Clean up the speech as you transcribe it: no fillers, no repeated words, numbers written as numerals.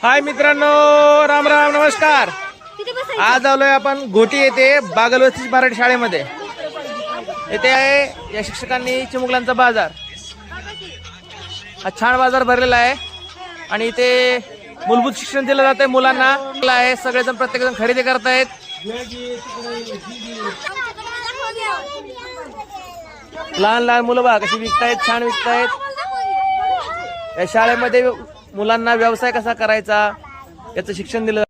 हाय मित्रांनो, राम राम नमस्कार। आज आलोय आपण घोटी येथे बागलवस्ती मराठी शाळेमध्ये। येथे आहे या शिक्षकांनी चिमुकल्यांचा बाजार। हा छान बाजार भरलेला आहे आणि इथे मूलभूत शिक्षण दिलं जात आहे मुलांना। आहे सगळेजण प्रत्येकजण खरेदी करतायत। लहान लहान मुलं बघा कशी विकतायत, छान विकतायत। या शाळेमध्ये मुलांना व्यवसाय कसा करायचा याचं शिक्षण दिलं